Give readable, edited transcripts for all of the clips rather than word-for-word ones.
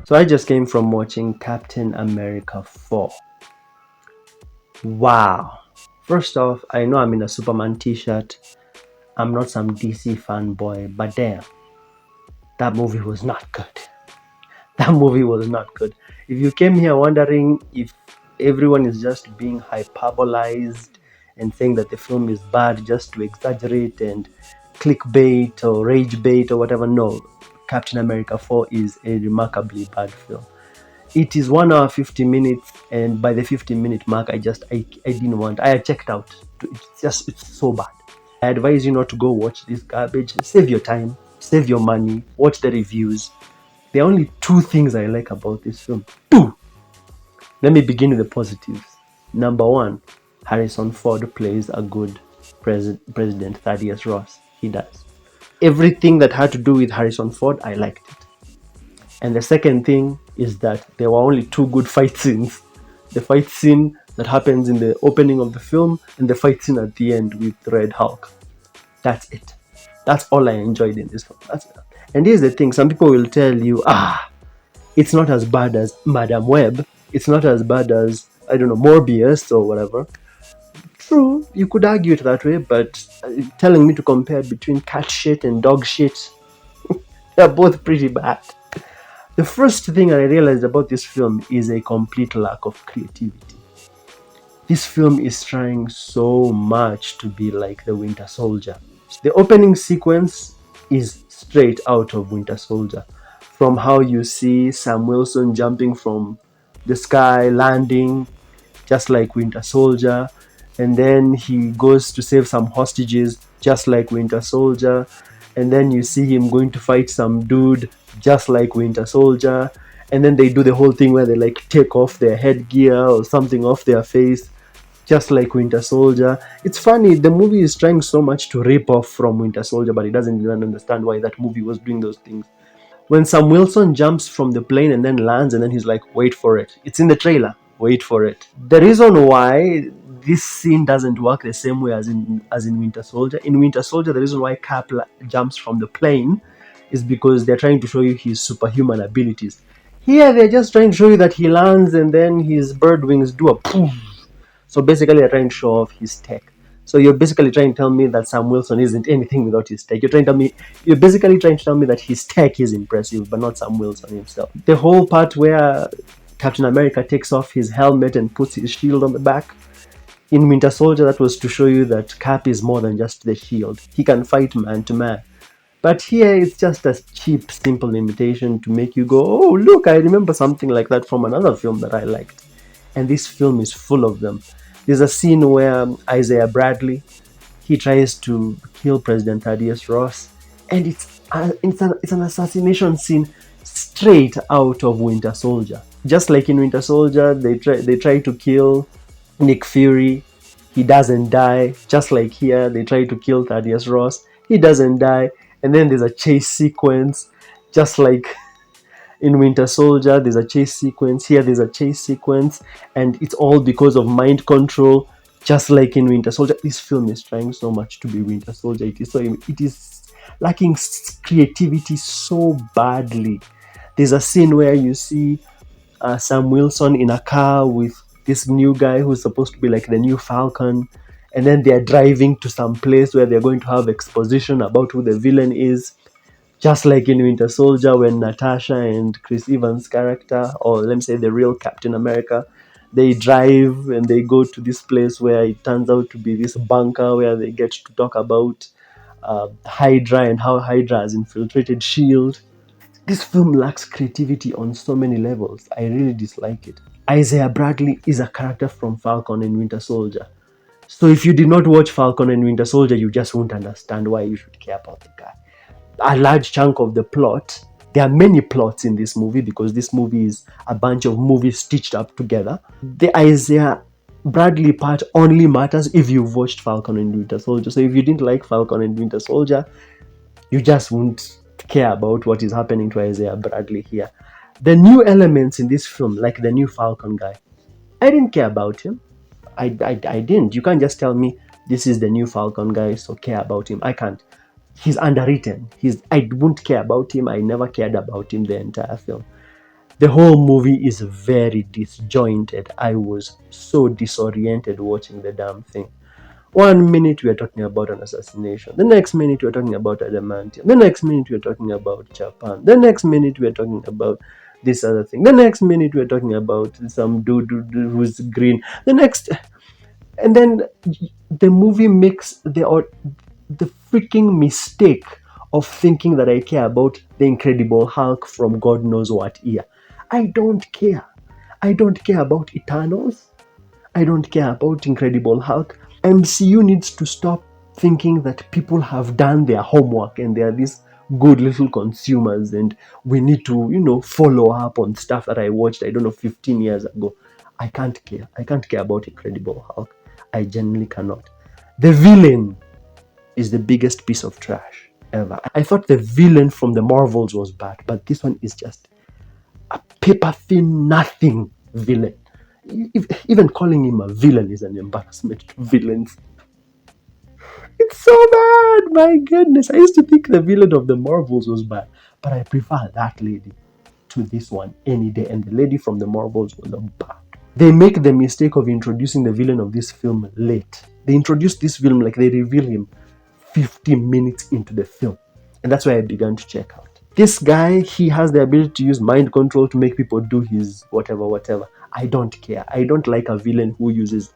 So I just came from watching Captain America 4. Wow. First off, I know I'm in a Superman t-shirt. I'm not some DC fanboy, but damn, that movie was not good. That movie was not good. If you came here wondering if everyone is just being hyperbolized and saying that the film is bad just to exaggerate and clickbait or rage bait or whatever, no. Captain America 4 is a remarkably bad film. It is 1 hour 50 minutes, and by the 15-minute mark, I didn't want. I had checked out. It's so bad. I advise you not to go watch this garbage. Save your time, save your money, watch the reviews. There are only two things I like about this film. Two. Let me begin with the positives. Number one, Harrison Ford plays a good President Thaddeus Ross. He does. Everything that had to do with Harrison Ford, I liked it. And the second thing is that there were only two good fight scenes. The fight scene that happens in the opening of the film and the fight scene at the end with Red Hulk. That's it. That's all I enjoyed in this film. And here's the thing, some people will tell you, it's not as bad as Madam Web. It's not as bad as, I don't know, Morbius or whatever. True, you could argue it that way, but telling me to compare between cat shit and dog shit, they're both pretty bad. The first thing I realized about this film is a complete lack of creativity. This film is trying so much to be like the Winter Soldier. The opening sequence is straight out of Winter Soldier. From how you see Sam Wilson jumping from the sky, landing, just like Winter Soldier. And then he goes to save some hostages, just like Winter Soldier. And then you see him going to fight some dude, just like Winter Soldier. And then they do the whole thing where they like take off their headgear or something off their face, just like Winter Soldier. It's funny, the movie is trying so much to rip off from Winter Soldier, but it doesn't even understand why that movie was doing those things. When Sam Wilson jumps from the plane and then lands, and then he's like, wait for it. It's in the trailer. Wait for it. The reason why this scene doesn't work the same way as in Winter Soldier. In Winter Soldier, the reason why Cap jumps from the plane is because they're trying to show you his superhuman abilities. Here, they're just trying to show you that he lands and then his bird wings do a poof. So basically, they're trying to show off his tech. So you're basically trying to tell me that Sam Wilson isn't anything without his tech. You're basically trying to tell me that his tech is impressive, but not Sam Wilson himself. The whole part where Captain America takes off his helmet and puts his shield on the back. In Winter Soldier, that was to show you that Cap is more than just the shield. He can fight man to man. But here, it's just a cheap, simple imitation to make you go, oh, look, I remember something like that from another film that I liked. And this film is full of them. There's a scene where Isaiah Bradley, he tries to kill President Thaddeus Ross, and it's an assassination scene straight out of Winter Soldier. Just like in Winter Soldier, they try to kill Nick Fury, he doesn't die. Just like here, they try to kill Thaddeus Ross, he doesn't die. And then there's a chase sequence, just like in Winter Soldier, there's a chase sequence. Here, there's a chase sequence, and it's all because of mind control. Just like in Winter Soldier, this film is trying so much to be Winter Soldier. It is lacking creativity so badly. There's a scene where you see Sam Wilson in a car with this new guy who's supposed to be like the new Falcon, and then they're driving to some place where they're going to have exposition about who the villain is. Just like in Winter Soldier, when Natasha and Chris Evans' character, or let me say the real Captain America, they drive and they go to this place where it turns out to be this bunker where they get to talk about Hydra and how Hydra has infiltrated S.H.I.E.L.D. This film lacks creativity on so many levels. I really dislike it. Isaiah Bradley is a character from Falcon and Winter Soldier. So if you did not watch Falcon and Winter Soldier, you just won't understand why you should care about the guy. A large chunk of the plot, there are many plots in this movie because this movie is a bunch of movies stitched up together. The Isaiah Bradley part only matters if you've watched Falcon and Winter Soldier. So if you didn't like Falcon and Winter Soldier, you just won't care about what is happening to Isaiah Bradley here. The new elements in this film, like the new Falcon guy, I didn't care about him. I didn't. You can't just tell me this is the new Falcon guy, so care about him. I can't. He's underwritten. I wouldn't care about him. I never cared about him the entire film. The whole movie is very disjointed. I was so disoriented watching the damn thing. One minute we are talking about an assassination. The next minute we are talking about adamantium. The next minute we are talking about Japan. The next minute we are talking about this other thing. The next minute we are talking about some dude who's green. The next, and then the movie makes the freaking mistake of thinking that I care about the Incredible Hulk from God knows what year. I don't care. I don't care about Eternals. I don't care about Incredible Hulk. MCU needs to stop thinking that people have done their homework and they are these good little consumers and we need to, follow up on stuff that I watched, I don't know, 15 years ago. I can't care. I can't care about Incredible Hulk. I genuinely cannot. The villain is the biggest piece of trash ever. I thought the villain from the Marvels was bad, but this one is just a paper thin nothing villain. Even calling him a villain is an embarrassment to villains. It's so bad, my goodness. I used to think the villain of the Marvels was bad, but I prefer that lady to this one any day. And the lady from the Marvels was bad. They make the mistake of introducing the villain of this film late. They introduce this villain like they reveal him 15 minutes into the film. And that's why I began to check out. This guy, he has the ability to use mind control to make people do his whatever. I don't care. I don't like a villain who uses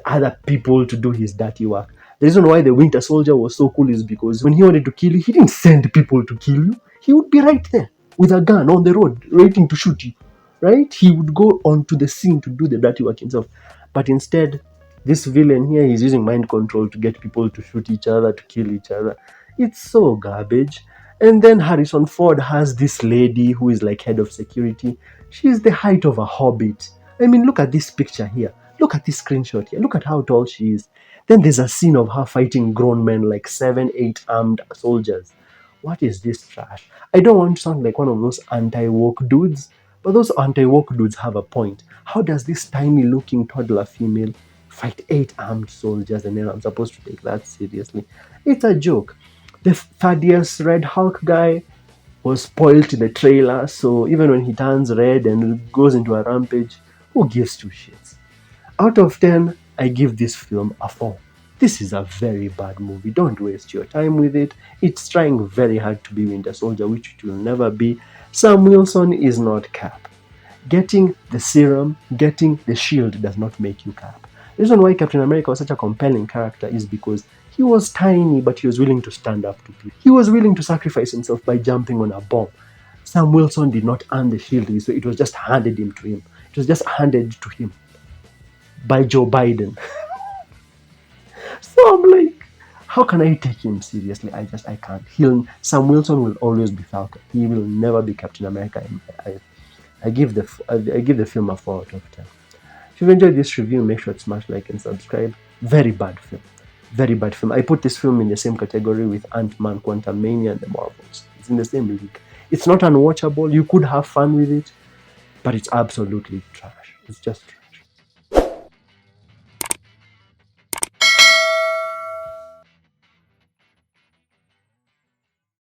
other people to do his dirty work. The reason why the Winter Soldier was so cool is because when he wanted to kill you, he didn't send people to kill you. He would be right there with a gun on the road, waiting to shoot you. Right? He would go onto the scene to do the dirty work himself. But instead, this villain here, he's using mind control to get people to shoot each other, to kill each other. It's so garbage. And then Harrison Ford has this lady who is like head of security. She's the height of a hobbit. I mean, look at this picture here. Look at this screenshot here. Look at how tall she is. Then there's a scene of her fighting grown men, like 7, 8 armed soldiers. What is this trash? I don't want to sound like one of those anti-woke dudes, but those anti-woke dudes have a point. How does this tiny-looking toddler female fight 8 armed soldiers and then I'm supposed to take that seriously? It's a joke. The Thaddeus Red Hulk guy was spoiled in the trailer, so even when he turns red and goes into a rampage, who gives two shits? Out of 10, I give this film a 4. This is a very bad movie. Don't waste your time with it. It's trying very hard to be Winter Soldier, which it will never be. Sam Wilson is not Cap. Getting the serum, getting the shield does not make you Cap. The reason why Captain America was such a compelling character is because he was tiny, but he was willing to stand up to people. He was willing to sacrifice himself by jumping on a bomb. Sam Wilson did not earn the shield, so it was just handed him to him. It was just handed to him by Joe Biden. So I'm like, how can I take him seriously? I can't. Sam Wilson will always be Falcon. He will never be Captain America in my eyes. I give the film a 4 out of 10. If you've enjoyed this review, make sure to smash like and subscribe. Very bad film. Very bad film. I put this film in the same category with Ant-Man, Quantumania, and the Marvels. It's in the same league. It's not unwatchable. You could have fun with it, but it's absolutely trash. It's just trash.